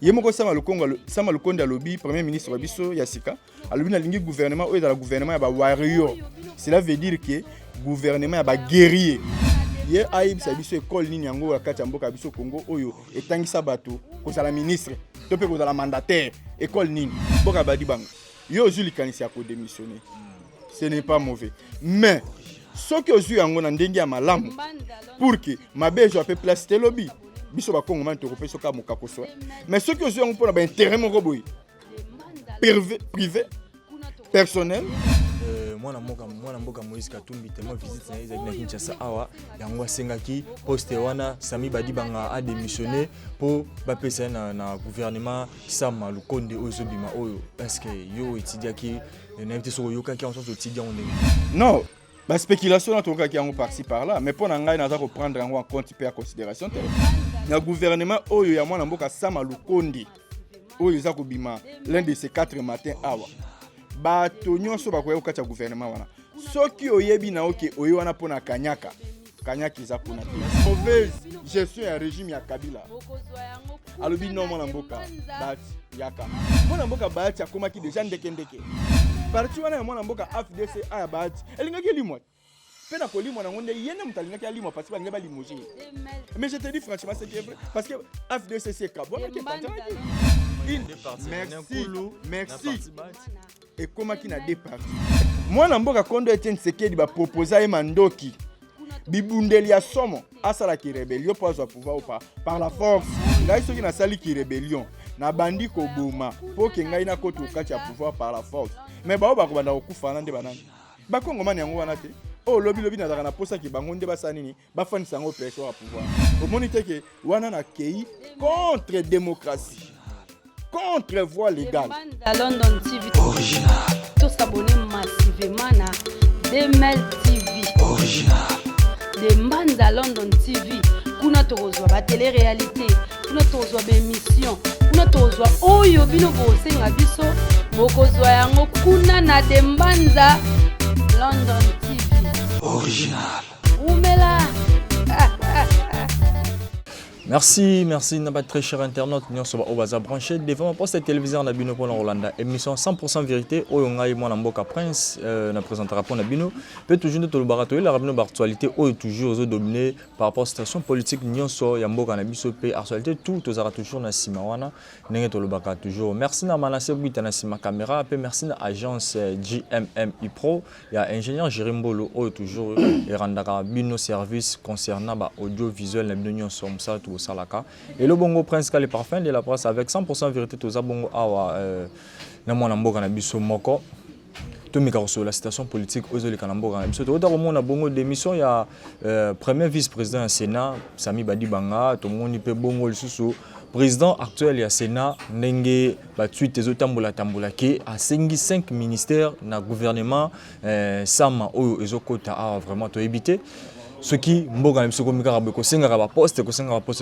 Yemoko sama lukonde alobi premier ministre Wabiso Yassika alobi na lingi gouvernement ou dans le gouvernement ya ba warrior. Cela veut dire que gouvernement ya ba guerrier. Ye aïb sa biso école nini yango wakati mboka biso Congo oyo etangisa bato kozala ministre to pe kozala mandataire école nini mboka badi banga yo ozuli kanisi ya ko démissionner. Ce n'est pas mauvais mais ce que ozui yango na ndenge ya malamu pour que mabejo ape place te lobby biso ba Congo man to kopé soka mokako so mais ce que ozui yango pour na ba intérêt moko boy privé personnel. Mwana mboka Moïse Katumbi tellement visite na ezaki na Kinshasa awa yango asengaki poste wana Sami Badibanga a démissionné pour bapesa na gouvernement Sama Lukonde ozobima oyo parce que yo etidiaki na invité so yoka ki en sens etidia on non ba spéculation na toka ki yango par-ci par-là mais pour ngai na za ko prendre en compte pe en considération na gouvernement oyo ya mwana mboka Sama Lukonde oyo za ko bima l'un de ces 4 matins awa bato nyonso bakoya kokata gouvernement wana soki oyebi na oke oyo wana pona kanyaka iza kuna mauvaise gestion ya régime ya Kabila alobi non mwana mboka bat yaka mwana mboka bat akomaki déjà ndeke parti wana ya mwana mboka FDC aya bat elingaki limwa pena ko limwa na ngonde yene mutalingaki limwa parce que balinga ba limoger mais je te dis franchement c'est vrai parce que FDC c'est kabona qui merci et comment qui n'a départi mwana mboka Kondo Etienne Tshisekedi ba proposa e mandoki bibundeli ya somo asala ki rébellion pour avoir pouvoir ou pas par la force ngai soki na sali ki rébellion na bandi ko boma pour que ngai na koto kati ya pouvoir par la force mais ba ko banda okufa na nde banani ba Kongo mani yango wana te oh lobi na na posa ki bango nde basa nini ba fani sango pêche au pouvoir au monite que wana na kei contre démocratie contre voie légale. London TV original. Tous s'abonner massivement na Demel TV original. Les Manda London TV. Kuna tozwa ba télé-réalité, kuna tozwa ba émission, kuna tozwa oyo bino bosenga biso bokozwa yango kuna na Dembanza London TV original. Umela. Merci, n'a pas très cher internaute. Nous sommes au bazar branché devant poste de télévision na bino pour Rolanda. Émission 100% vérité. Oyonga et moi na Mboka Prince na présentera pour na bino. Peut toujours de tout le barato la rabino actualité ou toujours dominé par rapport à la situation politique nyonso ya Mboka na biso pe actualité tout aux toujours na simawana nenge to le baka toujours. Merci na manase buita na sima caméra pe merci na agence GMMI Pro ya ingénieur Jerimbolo ou toujours et randaka bino service concernant ba audiovisuel na bino nyonso ça tout Salaka. Et le bongo prince les parfums de la presse avec 100% vérité tous bongo awa na mwana mboka na biso moko to mikaroso la situation politique aux les kanamboka na biso to da mona bongo d'émission ya premier vice-président du Sénat Sami Badibanga to moni pe bongo lisusu président actuel ya Sénat ndenge ba tweet ezotambola ke a 5 ministères na gouvernement sama oyo ezokota a vraiment to éviter ce qui mboka na biso komika ba kosenga ba poste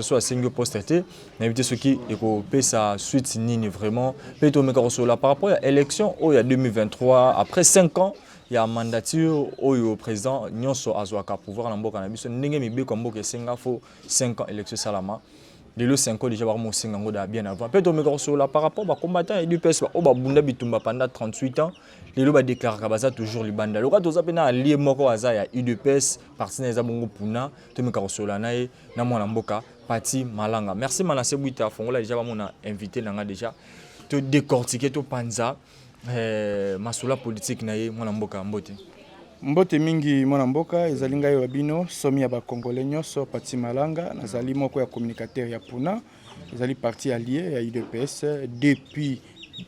so asengi poste te na éviter ce qui eko pesa suite nini vraiment peto meka kosola par rapport à élection au ya 2023 après 5 ans il y a mandature au président nyonso azwaka pouvoir na mboka na biso ndenge mibeko mboka esenga fo 5 ans élection salama les 5 ans déjà vraiment sengango da bien avant peto meka kosola par rapport ba combattant et du PS ba bunda bitumba pendant 38 ans les loba déclare kabaza toujours libanda loka toza pena allié moko aza ya UDPS partenaire za bongo puna to meka kosola nae na mwana mboka Pati Malanga. Merci Manase Bouita Fongola déjà mona invité nanga déjà te décortiquer to panza masula politique nae mwana mboka mbote mingi mwana mboka ezalinga yo bino somi ya ba congolais nyonso Pati Malanga nazali moko ya communicateur ya puna ezali parti allié ya UDPS depuis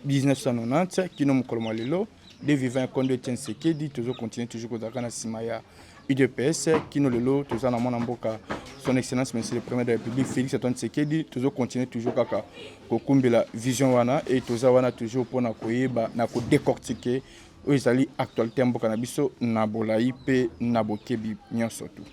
1990 kino mukolo lelo de vivant Kondo Etienne Tshisekedi toujours continuer toujours kozaka na sima ya UDPS kino lelo toza na mwana mboka son excellence monsieur le premier de la République Félix Antoine Tshisekedi toujours continuer toujours kaka kokumbela vision wana et toza wana toujours pona koyeba na ko décortiquer ezali actualité mboka na biso na bolai pe na bokebi nyonso tout.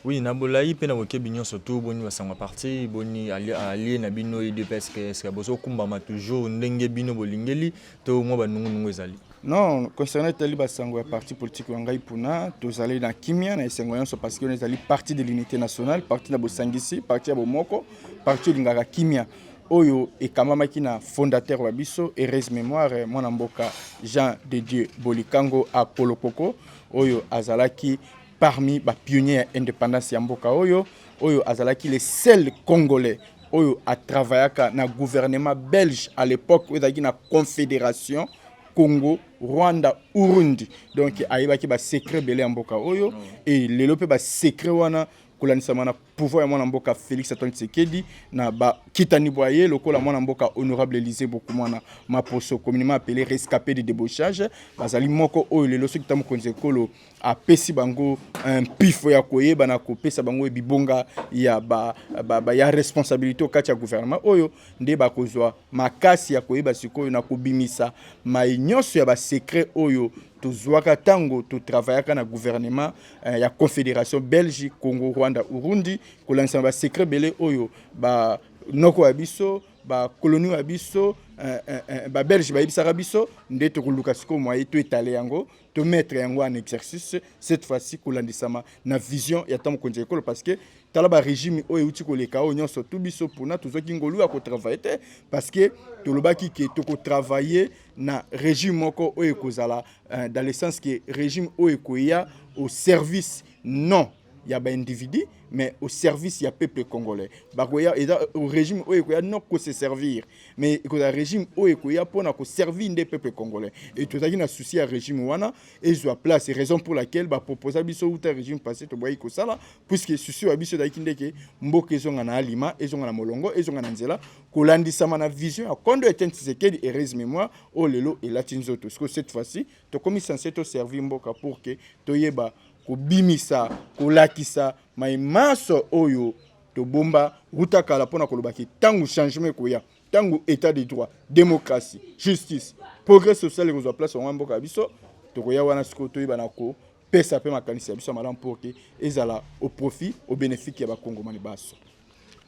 Oui, Nabolaï, Penawoke Bignon surtout, Boni Wasanga parti, Boni allié Nabino et DPS, que Boso Kumbama toujours, Nenge Bino Bolingeli, to moi Nungu Zali. Non, concernant Taliba Sango, parti politique Wangai Puna, tous allés dans Kimia, et Sengoyan, parce qu'on est allé parti de l'unité nationale, parti de Bosangisi, parti de Bomoko, parti de Ngara Kimia. oyo ekamamaki na fondateur wa biso heureuse mémoire mwana mboka Jean de Dieu Bolikango a Kolokoko oyo azalaki parmi ba pionniers ya indépendance ya mboka oyo azalaki le seul congolais oyo a travaillaka na gouvernement belge à l'époque oyo ezalaki na confédération Congo, Rwanda, Urundi. Donc ayebaki ba secret belé ya mboka oyo et lelo pe ba secret wana kulanisa mana pouvoir ya mwana mboka Félix Antoine Tshisekedi na ba kitani boye lokola mwana mboka honorable Élysée beaucoup mwana maposo communément appelé rescapé de débauchage bazali moko oyo lelo soki tamu konze kolo a pesi bango un pifo ya koyeba na kopesa bango bibonga ya ya responsabilité au kati ya gouvernement oyo nde bakozwa makasi ya koyeba sikoyo na kobimisa mai nyonso ya ba secret oyo tozwaka tango to travaillaka na gouvernement ya confédération belge Congo Rwanda Urundi kolanisa ba secret belé oyo ba noko ya biso ba colonie ya biso ba belge ba ibisaka biso nde to koluka siko moye to étaler yango to mettre yango en exercice cette fois-ci kolandisama na vision ya tamu konje ekolo parce que tala ba régime oyo uti koleka o nyonso tout biso pona tozoki ngolu ya ko travailler parce que to lobaki ke to ko travailler na régime moko oyo kozala dans le sens que régime oyo koya au service non ya ba individu mais au service ya peuple congolais bakoya au régime oyo koya non ko se servir mais ko la régime oyo koya pona ko servir des peuples congolais et tout ça qui na souci à régime wana et zo place raison pour laquelle ba proposer biso ou régime passé to boyi ko sala puisque souci wa biso da kindeke mboka ezonga na alima ezonga na molongo ezonga na nzela ko landisama na vision ya kondo Etienne Tshisekedi heureuse mémoire o lelo et latinzoto parce que cette fois-ci to comme censé to servir mboka pour que to yeba kobimisa kolakisa maimaso oyo to bomba rutakala pona kolobaki tangu changement koya tangu état de droit démocratie justice progrès social ko zo place en mboka biso to koya wana siko to yeba nako pesa pe makanisi biso malamu pour que ezala au profit au bénéfice ya ba Congolais baso.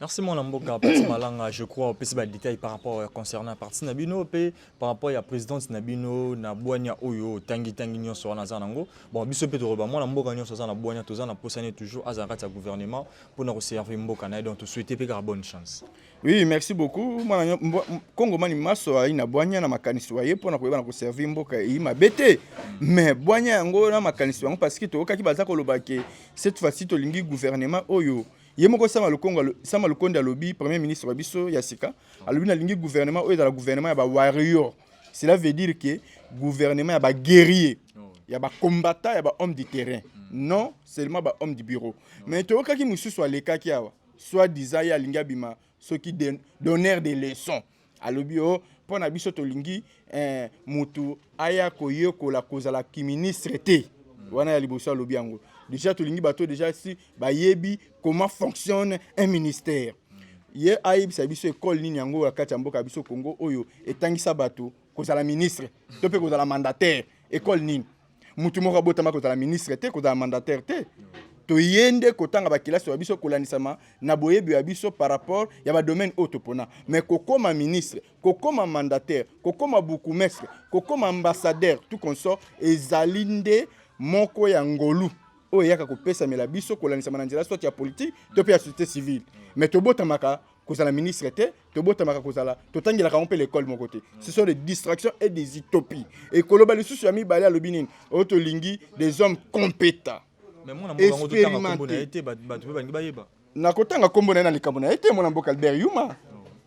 Merci mon amboka parti malanga je crois peut se détail par rapport concernant parti nabino pe par rapport à présidence nabino na boanya oyo tangi nyonso wana zanango bon biso pe to roba mon amboka nyonso za na boanya to za na posane toujours azarata gouvernement pour na servir mboka na donc to souhaiter pe bonne chance. Oui, merci beaucoup. Congo mani maso ai na boanya na makanisi waye pour na koyeba na ko servir mboka e mabete mais boanya yango na makanisi wango parce que to okaki baza ko lobake cette fois-ci to lingi gouvernement oyo Yemoko sama lukonde alobi premier ministre Wabiso Yasika alobi na lingi gouvernement oyo dans le gouvernement ya ba warrior. Cela veut dire que gouvernement ya ba guerrier, ya ba combattant, ya ba homme de terrain, non seulement ba homme du bureau. Mais to kaki musu soit le kaki awa, soit disant ya linga bima ceux qui donnèrent des leçons. Alobi o pona biso to lingi mutu aya koyeko la kozala ki ministre te. Wana ya liboso alobi yango. Déjà tout lingi bateau déjà si ba yebi comment fonctionne un ministère. Ye aïb sa biso école nini yango ya kati mboka biso Congo oyo etangisa bateau kozala ministre to pe kozala mandataire école nini mutu moko botama kozala ministre te kozala mandataire te to yende kotanga ba kilasi ya biso kolanisama na boyebi ya biso par rapport ya ba domaine autopona mais kokoma ministre kokoma mandataire kokoma bourgmestre kokoma ambassadeur tout consort ezalinde moko ya ngolu o yaka ko pesa mela biso kolanisa mananjela soit ya politique to pe ya société civile mais to botamaka kozala ministre te to botamaka kozala to tangela ka on peut l'école mon côté ce sont des distractions et des utopies et koloba le susu ya mibale ya lobinin o to lingi des hommes compétents mais moi na mboka to tanga kombo na été ba to ba ngi bayeba na kotanga kombo na likambo na été mon mboka Albert Yuma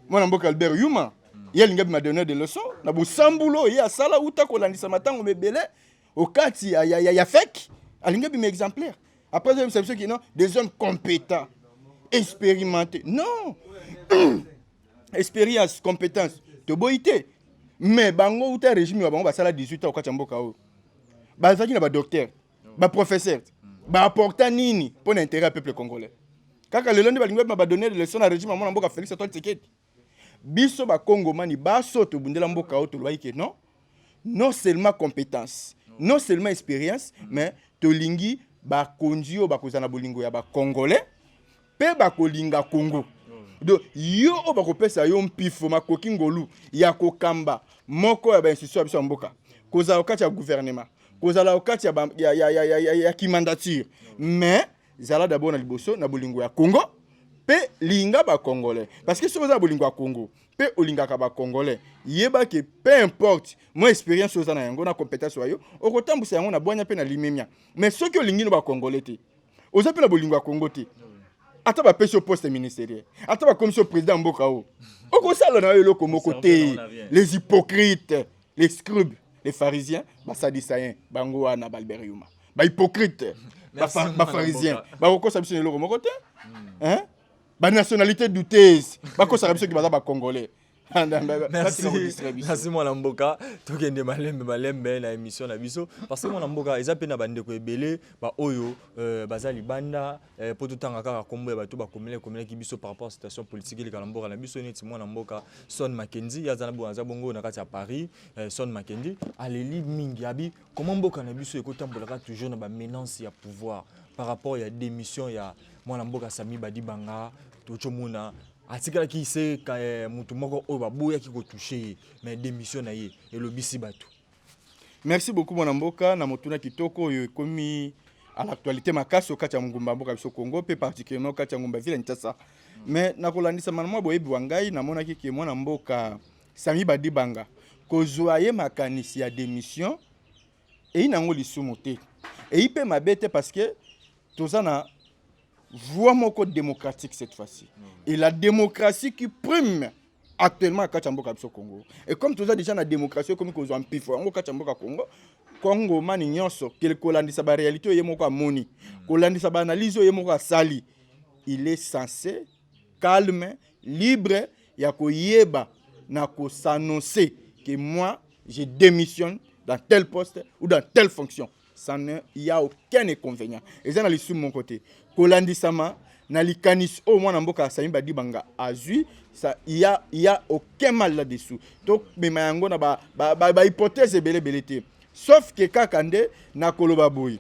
mon mboka Albert Yuma ya linga m'a donné des leçons na bo sambulo ya sala uta kolandisa matango mebele au kati ya fake alinga bima exemplaire après c'est ceux qui non des hommes compétents expérimentés non expérience compétence de boité mais bango uta régime bango ba sala 18 ans au kati mboka o ba zaki na ba docteur ba professeur ba apporter nini pour l'intérêt du peuple congolais kaka le lundi balinga ba donner des leçons na régime mona mboka Félix Antoine Tshisekedi biso ba Congomani ba soto bundela mboka o to loyike non seulement compétence non seulement expérience mais tolingi ba kondio ba kozana bolingo ya ba congolais pe ba kolinga Congo donc yo ba kopesa yo mpifo makoki ngolu ya kokamba moko ya ba institution biso mboka kozala okati ya gouvernement kozala okati ya kimandature mais zala d'abord na liboso na bolingo ya Congo pe linga ba congolais parce que soza bolingo Congo pe olinga ka ba congolais yeba que peu importe mon expérience soza na yango na compétence wayo okotambusa yango na bwanya pe na limemia mais soki olingi no ba congolais te oza pe na bolingo Congo te ata ba pesi au poste ministériel ata ba commission président mboka o okosala na yo loko moko te les hypocrites les scribes les pharisiens basadisayen bango wana Balbert Yuma ba hypocrite ba pharisiens ba kokosa biso loko moko te hein ba nationalité douteuse ba kosa biso ki baza ba congolais. Merci mon mboka tokende malembe na émission na biso parce que mon mboka eza pe na bandeko ebele ba oyo baza libanda po totanga kaka kombo ya bato ba komele ki biso par rapport à situation politique ile kala mboka na biso neti mon mboka Son Makenzi ya za bongo na kati ya Paris Son Makenzi aleli mingi abi comment mboka na biso ekotambolaka toujours na ba menace ya pouvoir par rapport ya démission ya mon mboka Sami Badibanga tochomuna atikala ki se ka mutu moko oyo baboya ki ko toucher mais démission na ye et le bisi batou. Merci beaucoup mon mboka na motuna kitoko oyo komi à l'actualité makaso kati ya ngumba mboka biso Congo pe particulièrement kati ya ngumba ville Ntsasa mais nakolandisa manamo boyebi wangai namona ki mwana mboka Sami Badibanga kozwa ye makanisi ya démission et inango lisumu te et ipe mabete parce que tozana voie moko démocratique cette fois-ci. Et la démocratie qui prime actuellement à Kachamboka Congo. Et comme tu as déjà la démocratie comme qu'on a un pifo en Kachamboka Congo, Congo mani nyonso que kolandi sa ba réalité yemoko moni, kolandi sa ba analyse yemoko sali. Il est censé calme, libre ya ko yeba na ko s'annoncer que moi je démissionne dans tel poste ou dans telle fonction. Ça ne y a aucun inconvénient. Et ça, na sur mon côté. Kolandi Sama, na likanis au moins mboka Sami Badibanga azui, ça y a aucun mal là-dessous. Donc mais mayango na ba hypothèse belé. Sauf que kakande na koloba boy.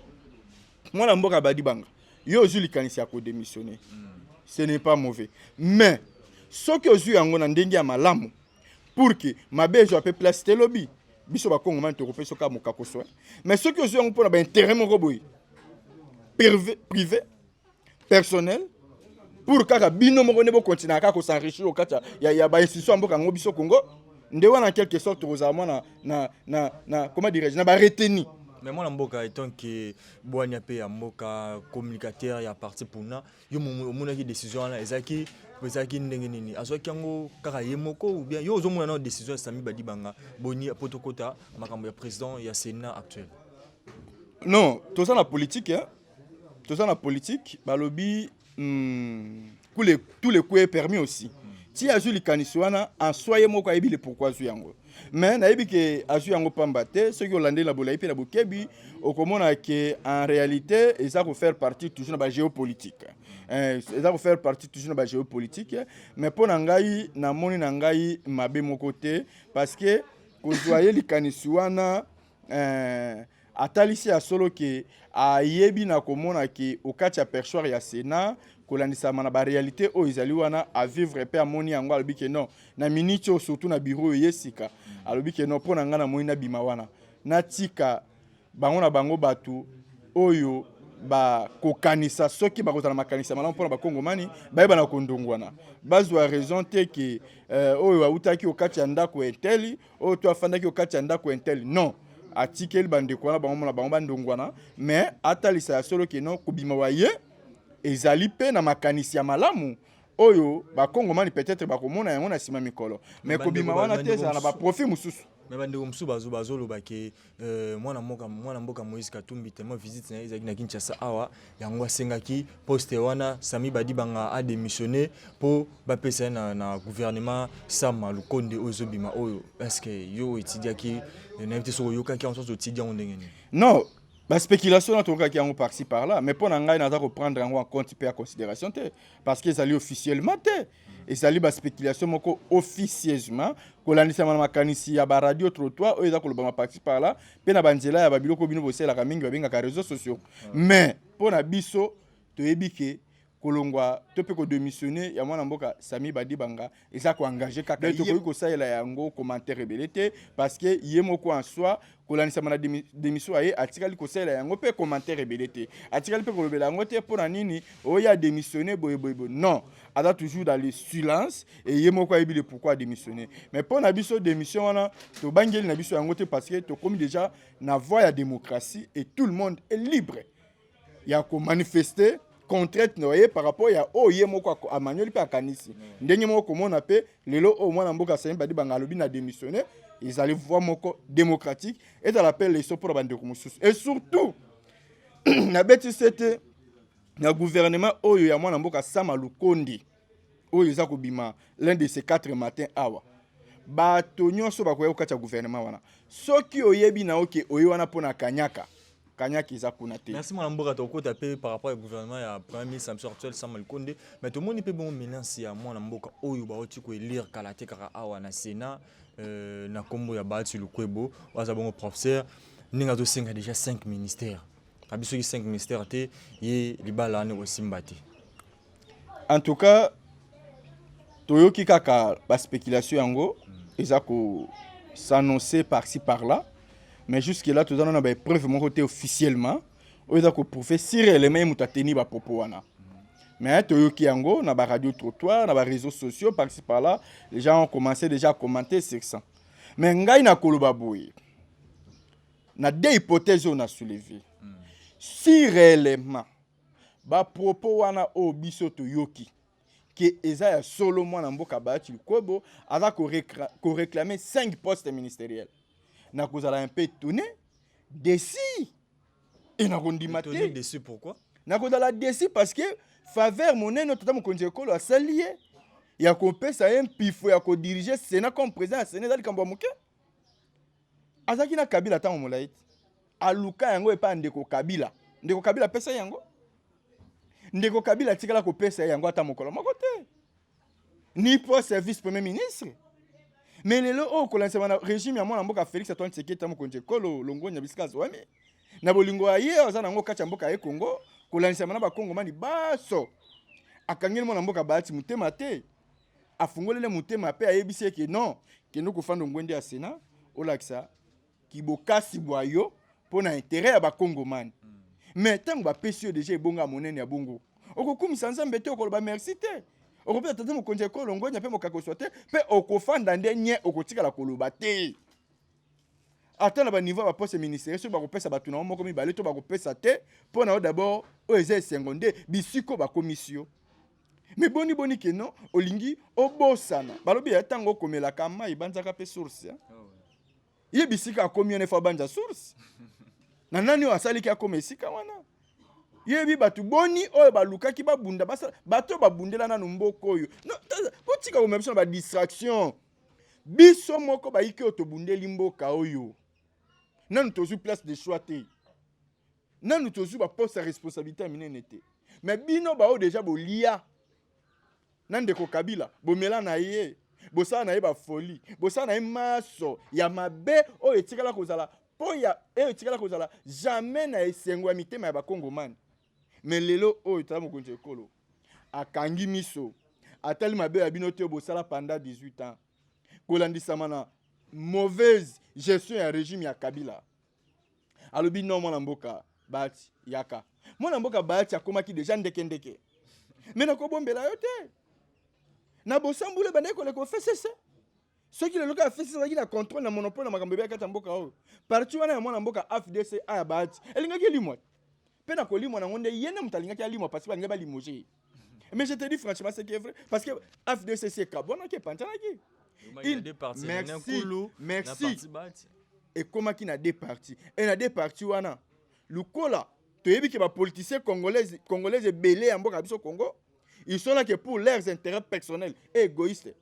Moi na mboka Badibanga, yo zu likanis ya ko démissionner. Ce n'est pas mauvais. Mais ce que zu yango na ndengi ya malamu pour que mabe jo pe place te lobby. Biso ba Congo man te repé soka mokako so. Mais ce que je veux pour intérêt mon boy privé personnel pour kaka bino moko ne bo continuer kaka ko s'enrichir au kata ya ba institution mboka ngo biso Congo ndewa na quelque sorte rozama na comment dirais-je na ba retenu. Mais moi mboka étant que boanya pe ya mboka communicateur ya parti puna yo mona ki décision na ezaki ezaki ndenge nini azwaki yango kaka ye moko ou bien yo ozomona na décision Sami Badibanga boni potokota makambo ya président ya Sénat actuel. Non, tout ça la politique hein. Tout ça la politique balobi tous les coups est permis aussi. Si azu likaniswana en soye moko ayebi le pourquoi azu yango. Mais nayebi ke azu yango pambate ceux qui holandais la bolayi pe la bokebi okomona que en réalité ça va faire partie toujours na ba géopolitique. Ça va faire partie toujours na ba géopolitique mais pour ngai na moni na ngai mabe moko te parce que kozwaye likaniswana atalisi ya solo ke ayebi na komona ke okati ya perchoir ya Sénat kolandisa na ba réalité o ezali wana à vivre pe amoni yango alobi ke non na minute surtout na bureau yesika alobi ke non pona ngana moni na bima wana natika bango na bango batu oyo ba kokanisa soki ba kotala makanisa malamu pona ba kongomani bayeba na kondongwana bazwa raison te ke oyo autaki okati ya ndako enteli oyo to afandaki okati ya ndako enteli non article bande kwa bango na bango bandongwana mais atalisa ya solo ke non kubima waye ezali pe na makanisi ya malamu oyo ba kongomani peut-être ba komona yango na sima mikolo mais kubima wana te za na ba profit mususu. Mais bandeko musu bazolo bake mwana mboka Moïse Katumbi tellement visite na ezaki na Kinshasa awa yango asengaki poste wana Sami Badibanga a démissionné pour bapesa na gouvernement Sama Lukonde ozobima oyo parce que yo etidiaki na invité so yoka ki en sorte etidia ndenge ni. Non, la spéculation na toka ki yango par-ci par-là mais pour ngai na za ko prendre en compte pe en considération te parce que ça li officiellement te. Et ça li ba spéculation moko officieusement kolandisa na makanisi ya ba radio trottoir o eza ko loba parti par là pe na banzela ya ba biloko bino bosela ka mingi ba benga ka réseaux sociaux mais pour na biso to yebike kolongwa to pe ko démissionner ya mwana mboka Sami Badibanga eza ko engager kaka yé ko saela yango commentaire rebelete parce que yé moko en soi kolanisa mana démission aye atikali ko saela yango pe commentaire rebelete atikali pe ko lobela yango te pour nini oya démissionner boy non ada toujours dans le silence et yé moko ayebi le pourquoi démissionner mais pour na biso démission wana to bangeli na biso yango te parce que to comme déjà na voie ya démocratie et tout le monde est libre ya ko manifester contrainte noyé par rapport ya oye moko a manuel pe akanisi ndenge moko mona pe lelo au mwana mboka Sami Badibanga lobi na démissionner ils allaient voir moko démocratique et dans l'appel les so pour bande komususu et surtout na beti c'était na gouvernement oyo ya mwana mboka Sama Lukondi oyo eza ko bima l'un de ces 4 matins awa bato nyonso bakoya kokata gouvernement wana soki oyebi na oke oyo wana pona kanyaka eza kuna te. Merci mon amboka to kota pe par rapport au gouvernement ya premier ministre Samson actuel Sama Lukonde mais tout le monde peut bon menace ya mon amboka oyo ba oti ko élire kalate kaka awa na Sénat na kombo ya Bahati Lukwebo waza bon professeur ninga to senga déjà 5 ministères abiso ki 5 ministères te ye libala ne osimbati. En tout cas toyoki kaka ba spéculation yango eza ko s'annoncer par-ci par-là. Mais jusque-là, tout le monde a des preuves officiellement. On a prouvé si réellement il a tenu des propos. Mais Toyoki Yango, on a des radio trottoirs, on a des réseaux sociaux, par-ci par-là, les gens ont commencé déjà à commenter sur ça. Mais Ngai na Kolobaboué, on a des hypothèses qu'on a soulevées. Si réellement, les propos wana o biso Toyoki, qui est solo moi Namboka Bahati Lukwebo, a réclamé 5 postes ministériels. Na kozala un peu étonné, déçu. Et na kondimate. Étonné, déçu pourquoi? Na kozala déçu parce que faveur monnaie notre tata mokonzi ekolo a salié. Ya ko pesa un pifo ya ko diriger Sénat comme président à Sénat dali kambo muke. Azaki na Kabila ta molaït. Aluka yango e pa ndeko Kabila. Ndeko Kabila pesa yango. Ndeko Kabila tikala ko pesa yango ata mokolo makote. Ni pour service premier ministre. Mais les lots que le régime ya mwana mboka Félix Antoine Tshisekedi mokonzi kolo longo nya bisika zwami na bolingo aye ozana ngo kacha mboka e Congo kolanisa mana ba Congo mani baso akangeli mwana mboka Bahati mutema te afungolele mutema pe ayebisi ke non ke no kofanda ngwende ya Sénat olakisa kibokasi bwayo pona intérêt ya ba Congo man mais tango ba pesio déjà ebonga monene ya bongo okokumisa nzambe te okoloba merci te okopesa tata mokonzi ekolo ngonya pe mokakoswa te pe okofanda nde nye okotikala koloba te ata na ba niveau ba poste ministériel so bakopesa bato na moko mibale to bakopesa te pona o d'abord o eza esengonde bisiko ba commission mais boni ke non olingi obosana balobi ya tango komela kama ibanzaka pe source ye bisika akomi ne fa banja source na nani o asali ki akoma esika wana yebi batu boni oyo balukaki babunda basa bato babundela na mboko oyo no potika ko même ba distraction biso moko ba yiki otobundeli mboka oyo nanu tozu place de choix te nanu tozu ba poste à responsabilité minene te mais bino ba o déjà bolia nande ko Kabila bomela na ye bosala na ye ba folie bosala na ye maso ya mabe oyo etikala kozala po ya etikala kozala jamais na esengo ya mitema ya ba Congomani. Mais lelo oyo tata mokonzi ekolo akangi miso atali mabe ya bino te bosala pendant 18 ans kolandisama na mauvaise gestion ya régime ya Kabila alobi non mwana mboka Bahati yaka mwana mboka Bahati akomaki déjà ndeke mais nakobombela yo te na bosambule banaye koleka FCC soki lelo ka FCC azalaki na contrôle na monopole na makambo ya kata mboka oyo parti wana ya mwana mboka FDC aya Bahati elingaki elimwa pe na kolimwa na ngonde yene mutalingaki alimwa parce que balinga balimoje. Mais je te dis franchement c'est qui est vrai parce que FDC c'est kabona qui pantanaki il deux parties merci et comment qui na deux parties et na deux parties wana lukola toyebi ke ba politiciens congolais belé en mboka biso Congo ils sont là que pour leurs intérêts personnels et égoïstes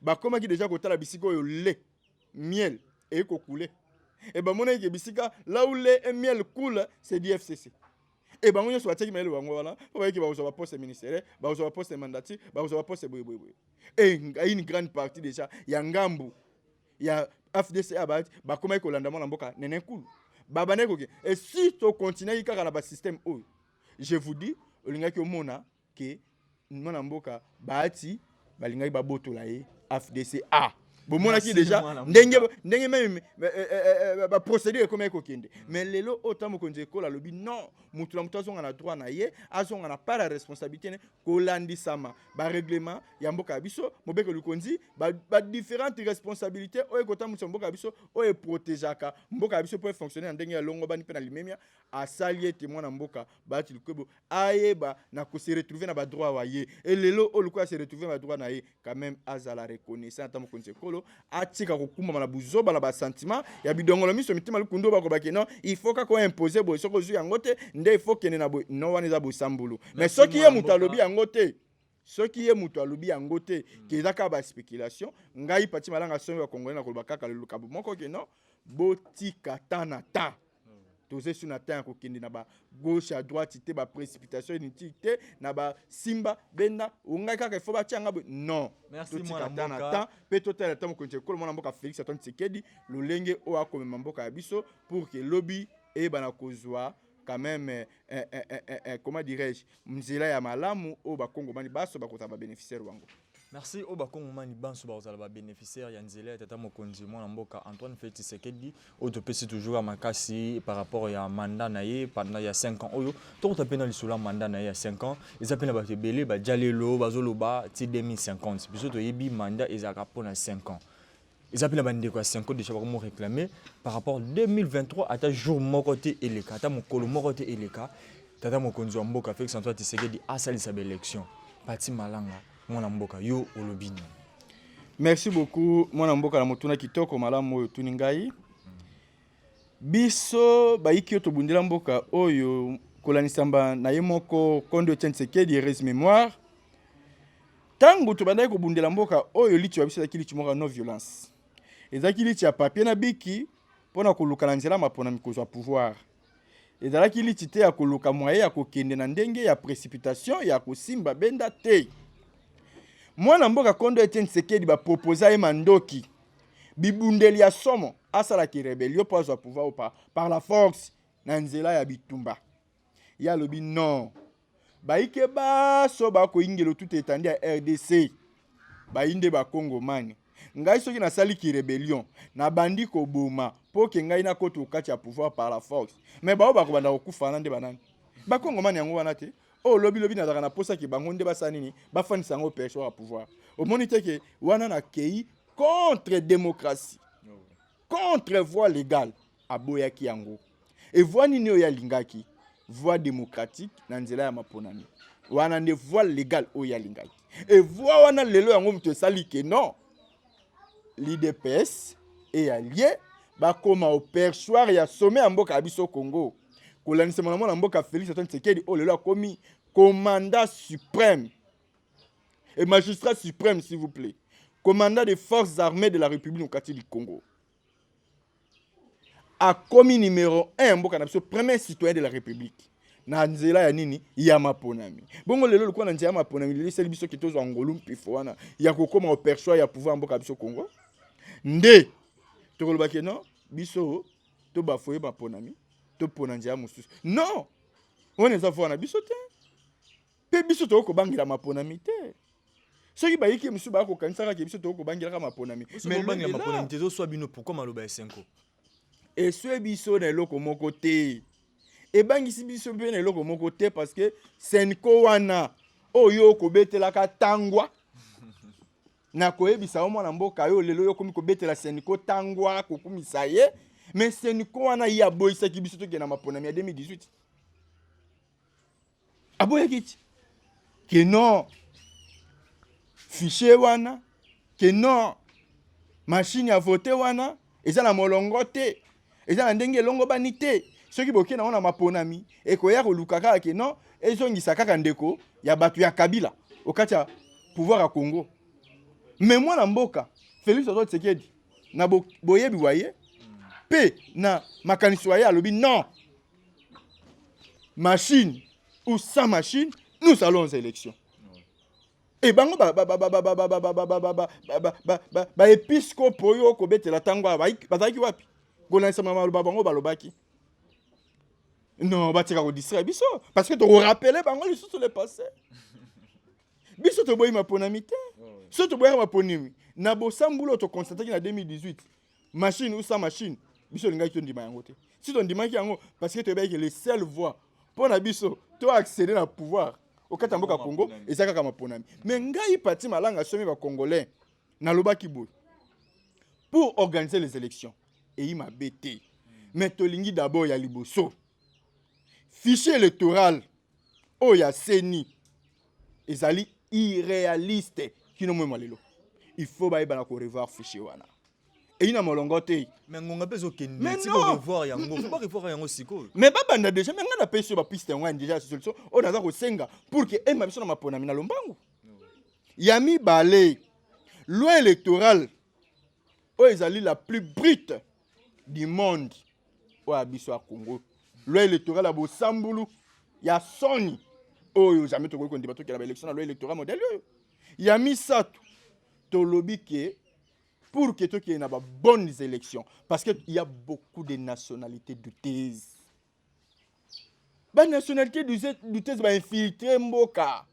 ba comment qui déjà kotala bisiko yo lait miel et kokule et ba mona ke bisika là où lait et miel coule c'est du FCC. Et ben on soit teki mailo bango wala pour voir que ba ozoba poste ministériel ba ozoba poste mandati ba ozoba poste boy et une grande partie déjà ya ngambu ya FDC Bahati ba koma ko landa mona mboka nene cool baba neko et si to continuer kaka na ba système o je vous dis olinga ki omona que mwana mboka baati balingai babotola ye AFDC A bomonaki déjà ndenge même ba procédure comme ekokende mais lelo autant mokonzi ekola lobi non mutu la mutu azonga na droit na ye azonga na pas la responsabilité ne kolandisama ba règlement ya mboka biso mobeko lukonzi ba différentes responsabilités o ekota mutu mboka biso o e protégeaka mboka biso pour fonctionner ndenge ya longo bani pe na limemia asali témoin na mboka bati lukwebo ayeba na ko se retrouver na ba droit wa ye et lelo o lukwa se retrouver na droit na ye quand même azala reconnaissant tant mokonzi ekolo atika kokuma na buzoba na ba sentiment ya bidongolo miso mitima lukundo ba ko bakeno il faut ka ko imposer bo soko zu yangote nde il faut kene na bo no wana za bo sambulu mais ce qui est mutalobi yangote ce qui est mutalobi yangote ki ezaka ba spéculation ngai pati malanga sonyo ya congolais na ko bakaka le lukabu moko ke non botika tanata tous sur na temps ko kende na ba gauche à droite te ba précipitation inutile na ba simba benda unga kaka faut ba tianga non merci moi na pe total temps ko nje ko mona mboka Félix Antoine Tshisekedi lolenge o akomema mboka ya biso pour que lobby e bana kozwa quand même comment dirais-je mzela ya malamu o ba Kongo mani baso ba kota ba bénéficiaire wango. Merci au Bakongomani Banso Bazalaba bénéficiaire Yanzele Tata Mokonzi Mwana Mboka Antoine Félix Tshisekedi au topesi toujours à Makasi par rapport à mandat naie pendant il y a 5 ans oyo to tapé dans le mandat naie il y a 5 ans ils appellent ba belé ba jalelo bazoloba ti 2050 biso to yebi mandat ezaka pona 5 ans ils appellent ba ndeko 5 ans déjà comment réclamer par rapport 2023 ata jour moko te eleka ata mokolo moko te eleka Tata Mokonzi Mboka Félix Antoine Tshisekedi a sali sa élection parti malanga Mwana Mboka yo olobini. Merci beaucoup Mwana Mboka la motuna kitoko malamu oyo tuningai. Biso baiki yo tobundela mboka oyo kolanisamba na ye moko Kondo Tshisekedi res mémoire. Tango tobandai ko bundela mboka oyo lichi wabisa kilichi moka no violence. Ezaki lichi ya papier na biki pona koluka na nzela mapona mikozwa pouvoir. Ezalaki lichi te ya koluka moye ya kokende na ndenge ya précipitation ya kosimba benda te. Mwana mboka Kondo Tshisekedi ba proposa e mandoki bibundeli ya somo asala ki rebellion pour avoir pouvoir par la force na nzela ya bitumba ya lobi non baike ba so ba ko ingelo tout étendu à RDC ba inde ba Congo mani ngai soki na sali ki rebellion na bandi ko boma po ke ngai na koto kati ya pouvoir par la force mais ba ko banda ko kufa na nde banani ba Congo mani yango wana te. Oh, lobby na zakana posa ki bangonde basanini ba fanisa ngo perso à pouvoir. Au monite que wana na kei contre démocratie. Contre voie légale aboyaki yango. Et voie nini oya lingaki? Voie démocratique na nzela ya maponami. Wana ne voie légale oya lingaki. Et voie wana lelo yango mto sali ke non. L'IDPS et allié ba koma au perchoir ya sommet ya mboka biso Congo. Kolanisa mwana mboka Félix Antoine Tshisekedi o lelo akomi commandant suprême et magistrat suprême s'il vous plaît. Commandant des forces armées de la République du Congo. A commis numéro 1 mboka na biso premier citoyen de la République. Na nzela ya nini ya maponami. Bongo lelo lokwa na nzela ya maponami lelo seli biso kitozo ngolu mpifo wana ya kokoma au perchoir ya pouvoir mboka biso Congo. Nde tokoloba ke non biso to bafoye maponami. Non, on est à biso te. Pe biso to ko bangila maponami te. Soki ba yiki misu ba ko kansaka ke biso to ko bangila maponami. Mais bangila maponami te zo so bino pourquoi maloba ya 5 ans. Et so biso na eloko moko te. E bangisi biso be na eloko moko te parce que senko wana oyo ko betela ka tangwa. Na ko ebisa o mwana mboka yo lelo yo komi ko betela senko tangwa ko kumisa ye. Mais c'est une quoi y a boy ça qui biso to na maponami ya 2018. Aboya kiti. Que non. Fichier wana, que non. Machine à voter wana, eza na molongo te. Eza na ndenge longo banité. Ceux qui boké na ona maponami et ko ya ko lukaka que non, ezongisa kaka ndeko ya batu ya Kabila au kati ya pouvoir à Congo. Mais moi na mboka, Félix Antoine Tshisekedi na boyebi waye P na makaniswa ya lobi non. Machine ou sans machine, nous allons aux élections. Et bango épiscope yo ko betela tangwa bazaki wapi? Gonanisa mama bango balobaki. Non, batika ko distraire biso parce que tu rappeler bango les sous le passé. biso to boyi maponami te so to boyi maponami na bosambulo to constater na 2018 machine ou sans machine biso linga to ndima yango te si to ndima yango parce que to ba que les seules voies pour na biso to accéder na pouvoir au katamboka Congo et ça kaka maponami mais ngai pati malanga somi ba congolais na lobaki boy pour organiser les élections et il m'a bêté mais to lingi d'abord ya liboso fichier électoral oh ya seni ezali irréaliste kino mwe malelo il faut ba ibana ko revoir fichier wana et ina molongo te mais ngonga bezo kendi ti ko revoir yango faut pas revoir yango siko mais ba banda déjà mais ngana pesi ba piste ngwa déjà solution on a ko senga pour que e mabiso na mapona mina lombangu yami balé loi électorale oh ezali la plus brute du monde o abiso a Congo loi électorale a bosambulu ya soni oyo jamais to ko ndiba to kela ba élection na loi électorale modèle yo yami satu to lobby que pour que tu aies de bonnes élections. Parce qu'il y a beaucoup de nationalités douteuses. La nationalité douteuse va infiltrer Mboka.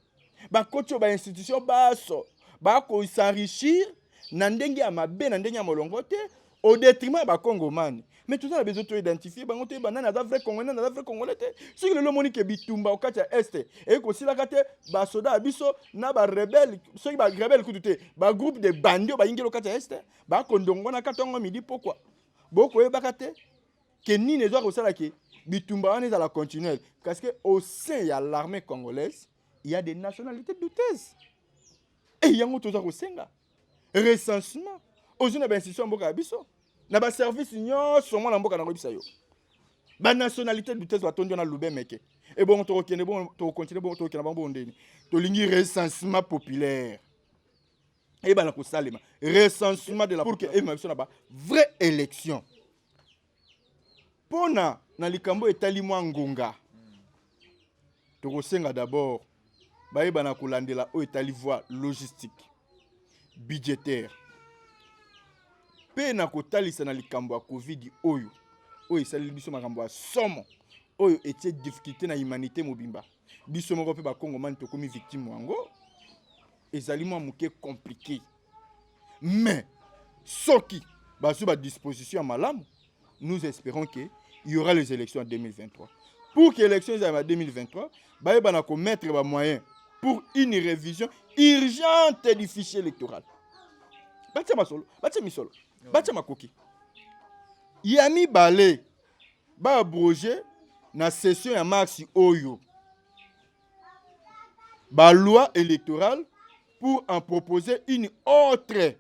La institution basso. Va s'enrichir. Nandenge ya mabe, nandenge ya molongote. Au détriment de Congomani. Mais tout ça, on a besoin de identifier. On a besoin de vrai Congolais, on a vrai Congolais. Si le Monique Bitumba au Katia Est, et que si la Kate, Basoda, Abisso, na ba rebelle, ceux qui ba rebelle, ba groupe de bandits, ba ingelo Katia Est, ba Kondongo na Katongo midi, pourquoi? Beaucoup de Bakate, que ni ne doit pas que Bitumba on est à la continuelle. Parce qu'au sein de l'armée congolaise, il y a des nationalités douteuses. Et il y a un autre Senga. Recensement. Aux une institution Mboka Abisso. Na ba service nyonso mwana mboka na robisa yo ba nationalité douteuse batondi na lube meke et bon to okene bon to continuer bon to okena bon ndeni to lingi recensement populaire et ba na ko salema recensement de la pour que élection na ba vraie élection pona na likambo etali mwa ngonga to ko senga d'abord ba yeba na kolandela o etali voie logistique budgétaire pe na kotalisa na likambo ya covid oyo esali biso makambo ya somo oyo etie difficulté na humanité mobimba biso moko pe ba Congomani to komi victime wango ezali mwa muke compliqué mais soki bazo ba disposition ya malamu nous espérons que il y aura les élections en 2023 pour que l'élection en 2023 ba yeba na ko mettre ba moyens pour une révision urgente du fichier électoral batia masolo batia misolo batia makoki yami balé ba abroger na session ya mardi oyo ba loi électorale pour en proposer une autre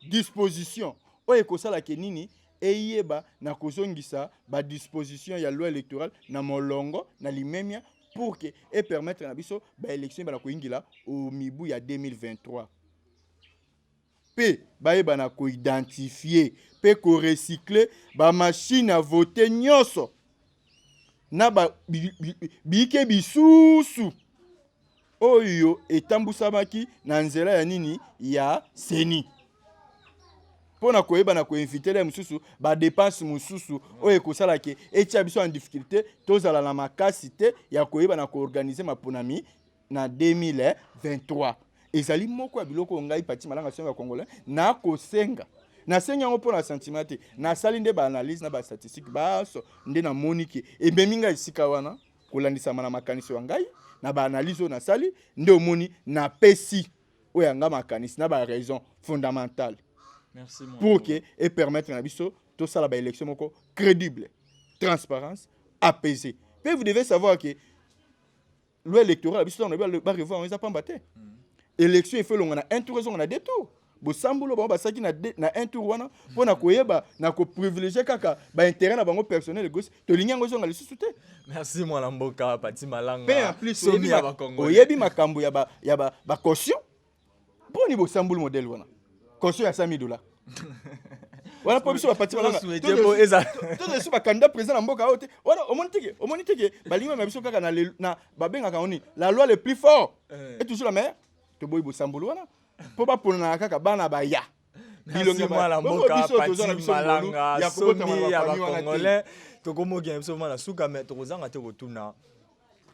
disposition oyo ekosala ke nini eyeba na kozongisa ba disposition ya loi électorale na molongo na limemia pour que et permettre na biso ba élection ba ko ingila au mibu ya 2023 pe baeba na ko identifier pe ko recycler ba machine à voter nyonso na ba bike bisusu oyo etambusamaki na nzela ya nini ya seni pona koyeba na ko inviter les mususu ba dépense mususu oyo kosala ke etia biso en difficulté tozala na makasité ya koyeba na ko organiser maponami na 2023 ezali moko ya biloko ngai pati malanga senga congolais na kosenga na senga ngo pona sentiment te na sali nde ba analyse na ba statistique baso nde na monike e beminga isika wana kolandisa na makanisi wa ngai na ba analyse na sali nde omoni na pesi oya nga makanisi na ba raison fondamentale. Merci pour que et permettre na biso tout ça la ba élection moko crédible, transparence, apaisée. Mais vous devez savoir que loi électorale biso on va revoir on les a pas battu. Élection il faut on a un tour on a deux tours. Bo sambulo ba basaki na un tour wana pona koyeba na ko privilégier kaka ba intérêt na bango personnel gauche to linyango zonga lisusu te. Merci moi mboka pati malanga. Mais en plus oyebi makambo ya ba caution. Poni bo sambulo modèle wana. Caution ya $100,000. Voilà pour biso ba pati malanga. To de so ba candidat président na mboka ote. Voilà omoni teke balima ma biso kaka na babenga ka oni la loi le plus fort est toujours la meilleure. To boy bo sambulo wana. Po ba pona kaka bana ba ya. Bilonga mala mboka pati malanga somi ya ba congolais to komo gen so mala suka me to kozanga te kotuna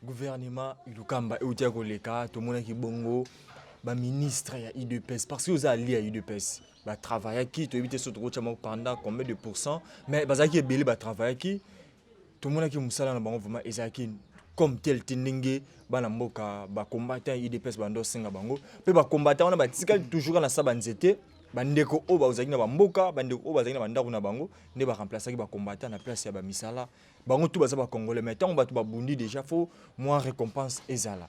gouvernement ilukamba eutia koleka to mona ki bongo ba ministre ya IDPS parce que vous allez à IDPS ba travailler qui to éviter ce trop pendant combien de pourcents mais bazaki ebeli ba travailler qui to mona ki musala na bango vraiment ezaki comme tel tindenge bana mboka ba combattant IDPS bando singa bango pe ba combattant on ba tika toujours na sa banzete bandeko o ba uzaki na bamboka bandeko o bazaki na bandako na bango ne ba remplacer ba combattant na place ya ba misala bango tout baza ba congolais mais tant ba to ba bundi déjà faut moins récompense ezala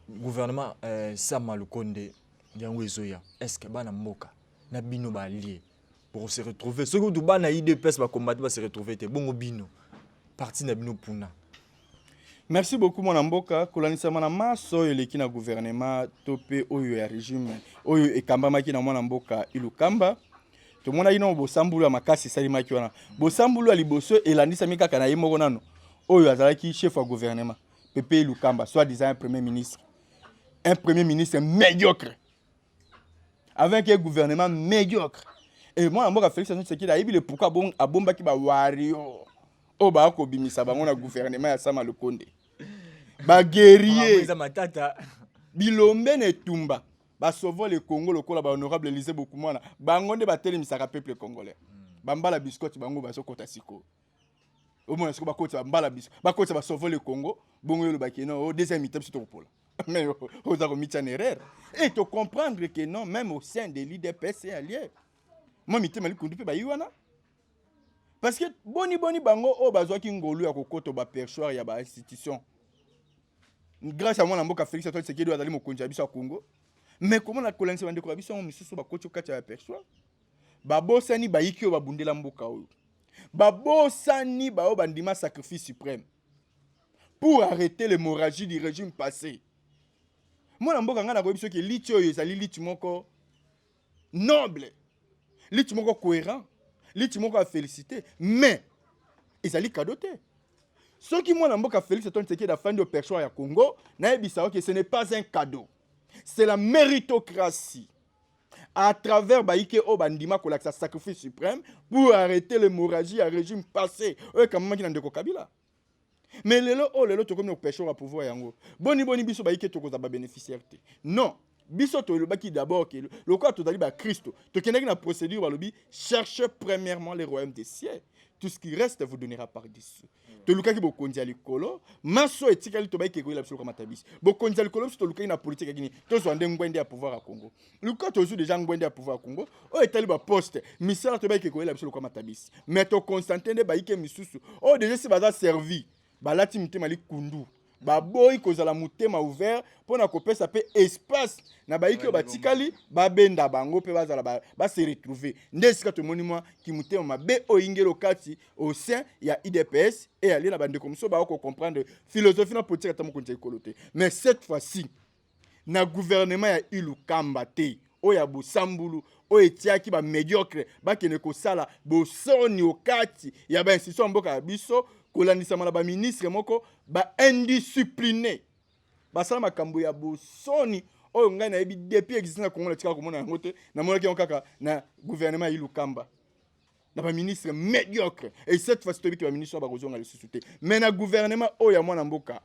gouvernement Sama Lukonde yango ezoya est-ce que bana mboka na bino ba lié pour se retrouver ce que bana IDPS ba combattre ba se retrouver te bongo bino parti na bino puna. Merci beaucoup mon amboka kolanisa mana maso eleki na gouvernement topé oyo ya régime oyo ekambama ki na mwana mboka ilukamba to mona ino bosambulu ya makasi salima ki wana bosambulu ya liboso elandisa mikaka na yemoko nano oyo azalaki chef wa gouvernement Pepe Ilukamba soit disant un premier ministre médiocre avec un gouvernement médiocre et moi amboka Félix Tshisekedi ayibi le pourquoi bon abomba ki ba wario o ba ko bimisa bango na gouvernement ya Sama Lukonde ba guerrier bilombe ne tumba ba sauver le Congo lokola ba honorable Élysée Bokumwana bango nde batelemisa peuple congolais bambala biscotte bango baso kota siko au moins siko ba kota bambala biscotte ba kota ba sauver le Congo bongo yo lo bakeno au deuxième étape c'est pour mais aux aromites en erreur et te comprendre que non même au sein de l'IDPS c'est allié moi mité mali kundu pe ba yiwana parce que boni bango o bazwa ki ngolu ya kokoto ba perchoir ya ba institution grâce à moi na mboka Félix Tshisekedi azali mokonzi biso ya Congo mais comment na kolanisa bande ko biso misusu ba kocho kati ya perchoir ba bosani ba yiki o ba bundela mboka oyo ba bosani ba o bandima sacrifice suprême pour arrêter l'hémorragie du régime passé. Moi na mboka nga na ko biso ke liti oyo ezali liti moko noble, liti moko cohérent, liti moko à féliciter, mais ezali cadoté. Ce qui moi na mboka Félix Tshisekedi a fait au perchoir ya Congo, na ebisa que ce n'est pas un cadeau. C'est la méritocratie. À travers Baïke Obandima kolaksa sacrifice suprême pour arrêter l'hémorragie à régime passé. Eux quand même qui n'en déco Kabila. Mais lelo to comme no perchoir à pouvoir yango. Boni biso Baïke to koza ba bénéficiaire. Non. Biso to le baki d'abord que le quoi to dali ba Christo. To kenaki na procédure ba lobi cherchez premièrement les royaumes des cieux. Tout ce qui reste vous donnera par-dessus. To luka ki bokonzi ya likolo, maso etikali to baike ko ila biso kama tabisi. Bokonzi ya likolo to luka na politique gini. To zo ande ngwende ya pouvoir à Congo. Luka to zo déjà ngwende ya pouvoir à Congo. O etali ba poste, misala to baike ko ila biso kama tabisi. Mais to Constantin de baike misusu. O déjà se baza servi. Ba lati mutema li kundu. Ba boy kozala mutema ouvert pona kopesa pe espace na baiki ba tikali ba benda bango pe bazala ba se retrouver ndesika to monimo ki mutema mabe oyingelo kati au sein ya IDPS et aller na bande comme ça ba ko comprendre philosophie na politique ta mokonzi ekolote mais cette fois-ci na gouvernement ya Ilukamba te o ya Bosambulu o etiaki ba médiocre ba kene ko sala bosoni okati ya ba institution mboka biso kolandisa mala ba ministre moko ba indiscipliné basala makambo ya bosoni oyo ngai na yebi depuis existence na Congo na tika komona yango te na monaki on kaka na gouvernement ya Ilukamba na ba ministre médiocre et cette fois c'est ba ministre ba kozonga le sous-souté mais na gouvernement oyo ya mwana mboka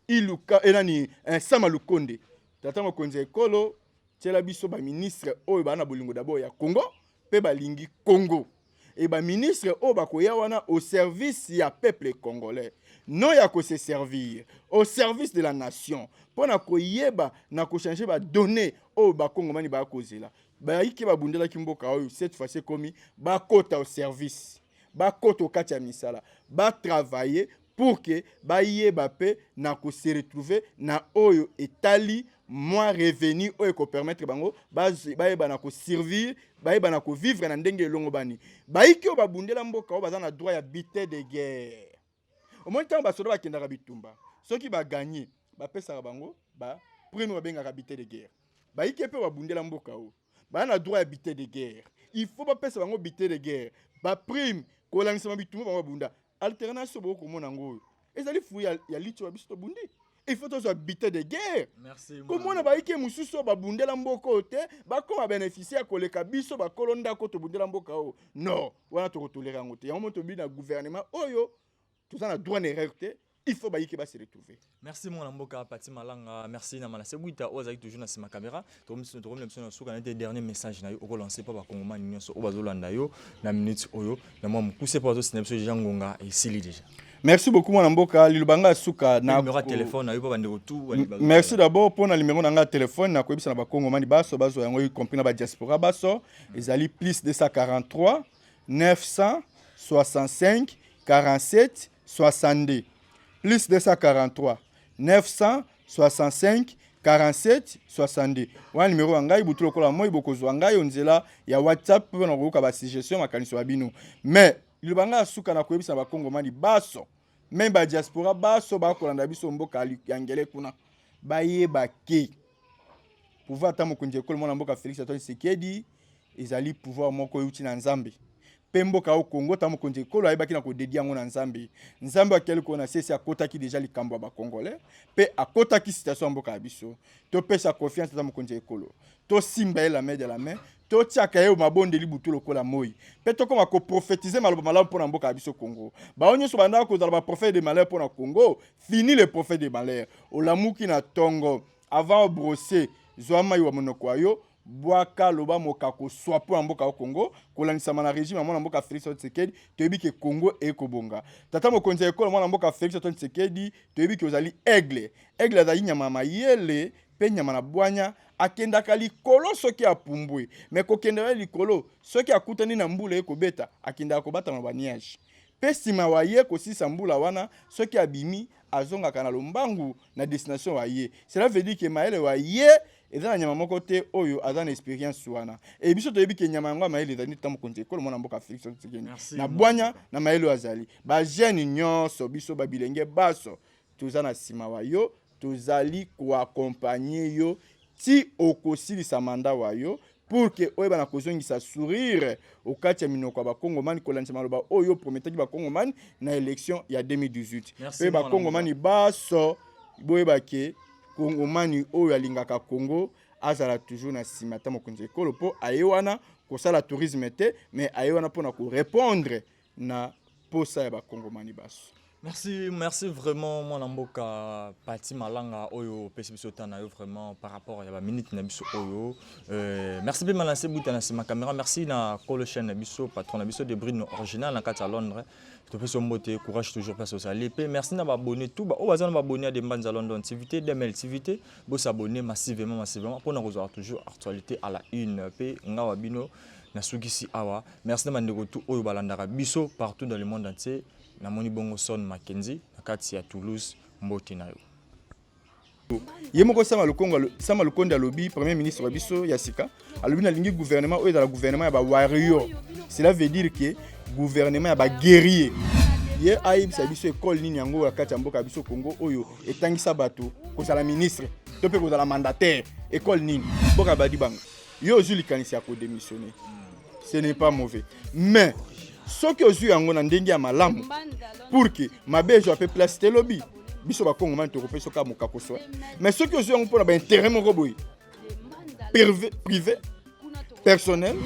Iluka enani Sama Lukonde tata mokonzi ekolo tiela biso ba ministre oyo ba na bolingo d'abord ya Congo pe ba lingi Congo et ba ministre o ba koya wana au service ya peuple congolais non ya ko se servir au service de la nation pona ko yeba na ko changer ba données o ba kongomani ba kozela ba yiki ba bundela kimboka oyo cette fois c'est commis ba kota au service ba kota kati ya misala ba travailler pour que ba yeba pe na ko se retrouver na oyo etali moi revenu oyo ko permettre bango ba yeba na ko servir ba yeba na ko vivre na ndenge longo bani ba yiki o ba bundela mboka o baza na droit ya butin de guerre au moins tant ba soda ba kendaka bitumba ceux qui ba gagner ba pesa bango ba prime ba benga butin de guerre ba yiki pe ba bundela mboka o ba na droit ya butin de guerre il faut ba pesa bango butin de guerre ba prime ko langisa bitumba bango bunda alternance boko mona ngo ezali fu ya licho biso bundi il faut tous habiter de guerre. Merci. Comment on a baïké mususo ba bundela mboko te ba ko ba bénéficier koleka biso ba kolonda ko to bundela mboka o. Non, wana to tolérer ngote. Ya mo to bi na gouvernement oyo tout ça na droit n'erreur te il faut baïke ba se retrouver. Merci mon amboka Pati Malanga, merci na mana sebuita ozaki toujours na sima caméra. To na suka na dernier message na yo ko lancer pa ba kongomani nyonso obazolanda yo na minute oyo na mwa mukuse pa zo sinepso jangonga et sili déjà. Merci beaucoup mon amboka Lilubanga Suka na numéro de téléphone na yo pa bandeko tout. Merci d'abord pour na numéro na téléphone na ko ebisa na ba kongomani baso bazo yango y compris na ba diaspora baso ezali plus 243 965 47 62 plus 243 965 47 62. Wa numéro ngai butu lokola moi bokozwa ngai onzela ya WhatsApp pour na koyoka ba suggestion makaniso babino. Mais Lilubanga Suka na koyebisa ba kongomani baso même ba diaspora baso ba kolanda biso mboka yangele kuna bayeba ke pouvoir ta mokonzi ekolo mona mboka Félix Antoine Tshisekedi ezali pouvoir moko yuti na Nzambe. Pemboka au Congo ta mokonzi ekolo ayebaki na ko dédier ngo na Nzambe. Nzambe akeli ko na sesi akotaki déjà likambo ba congolais pe akotaki situation mboka biso. To pesa confiance ta mokonzi ekolo. To simba la main de la main. To tiaka ye mabonde libutu lokola moi. Pe to koma ko prophétiser maloba malamu pona mboka biso Congo. Ba onyo so banda ko ba prophète de malheur pona Congo. Fini le prophète de malheur. Olamuki na tongo avant brosser Zoama yo monoko yo. Boaka loba mokako swapo na mboka au Congo kolanisa na régime ya mwana mboka Félix Tshisekedi toyebi ke Congo ekobonga tata mokonzi ekolo mwana mboka Félix Tshisekedi toyebi ke ozali aigle azali nyama mayele pe nyama na bwanya akendaka likolo soki apumbwe me kokendela likolo soki akutani na mbula ekobeta akendaka kobata na baniage pe sima waye kosisa mbula wana soki abimi azongaka na lombangu na destination waye cela veut dire que maele waye ezana nyama moko te oyo azana experience wana e biso toyebi ke nyama yango maele ezali tamu konje ekolo mwana mboka Félix Tshisekedi na bwanya na maele azali ba jeune nyonso biso ba bilenge baso tozana sima wayo tozali ko accompagner yo ti okosilisa manda wayo pour que oyeba na kozongisa sourire au kati ya minoko ba Kongomani kolanisa maloba oyo prometaki ba Kongomani na élection ya 2018 pe ba Kongomani baso boyeba ke Kongomani oyo alingaka Congo azala toujours na simata mokonzi ekolo po ayewana kosala tourisme te mais ayewana pona ko répondre na posa ya ba Kongomani baso. Merci vraiment mon amboka Pati Malanga oyo pesi biso tana yo vraiment par rapport à la minute na biso oyo merci bien malancé buta na ma caméra merci na Colo chaîne na biso patron na biso de Brino original na kata Londres to pesi mbote courage toujours place au salépé merci na ba abonné tout ba o bazana ba abonné à de Mbanza London TV DML TV bo s'abonner massivement pour nous avoir toujours actualité à la une pe ngawa bino na sugisi awa merci na mandeko tout oyo balandaka biso partout dans le monde entier. Na moni bongo son Mackenzie na kati ya Toulouse mboti na yo yemoko sama lukonda lobby premier ministre biso Yasika alobi na lingi gouvernement oyo la gouvernement ya ba warrior cela veut dire que gouvernement ya ba guerrier ye aibisa biso école nini yango ya kati ya mboka biso Congo oyo etangisa bato kozala ministre to pe kozala mandataire école nini boka badi banga yo ozuli kanisi ya ko démissionner ce n'est pas mauvais mais ce que ozu yango na ndenge ya malamu pour que mabejo ape place te lobby biso ba Kongomani to kopesa ka mokako so mais ce que ozu yango pona ba intérêt moko boy privé personnel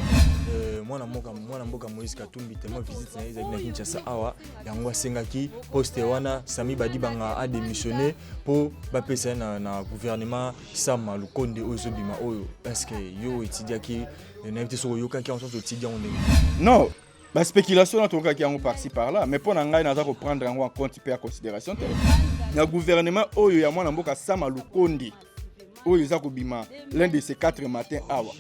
mwana mboka Moïse Katumbi tellement visite na ezali na Kinshasa awa yango asengaki poste wana Sami Badibanga a démissionné pour bapesa na gouvernement Sama Lukonde oyo zobima oyo parce que yo étudiaki na invité so yokaki en sorte étudiant on non. La spéculation na toka ki yango par-ci par-là mais pour ngai naza ko prendre en compte pe en considération na gouvernement oyo ya mwana mboka Sama Lukonde oyo za ko bima l'un de ces 4 matins awa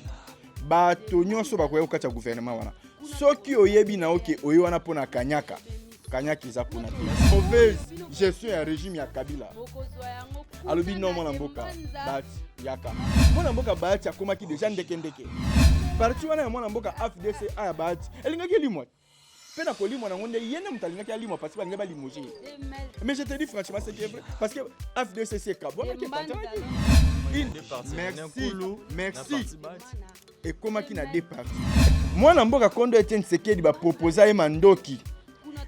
ba to nyonso ba ko yoka cha gouvernement wana soki oyebi na oke oyo wana pona kanyaka za kuna mauvaise gestion ya régime ya Kabila alobi non mwana mboka bati yaka mwana mboka bati akomaki déjà ndeke parti wana ya mwana mboka FDC aya bati elingaki limwa pena ko limwa na ngonde yene mutalingaki limwa parce que ba ngeba limoji mais je te dis franchement c'est vrai parce que FDC c'est kabona qui merci et comment qui na deux parties mwana mboka Kondo Etienne Tshisekedi ba proposer mandoki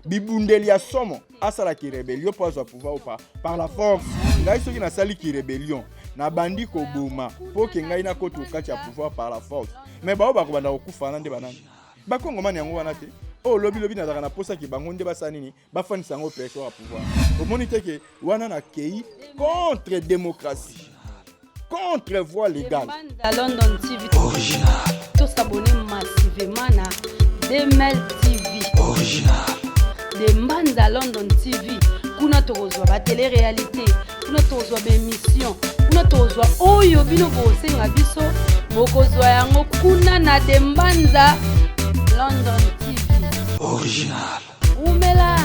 bibundeli ya somo asala ki rébellion pour avoir pouvoir ou pas par la force ngai soki na sali ki rébellion na bandi ko boma pour que ngai na koto kati ya pouvoir par la force mais ba ba ko banda okufa na nde banani ba Kongomani yango wana te Oh lobby na na posa ki bango nde basanini bafanisa ngo pression à pouvoir. Omoni te ke wana na kei contre démocratie. Contre voie légale. À London TV original. Tous s'abonner massivement na Demel TV original. De Mbanza London TV kuna tozwa ba télé-réalité, kuna tozwa ba émission, kuna tozwa oyo bino bosenga biso bokozwa yango kuna na de Mbanza London TV original. Umela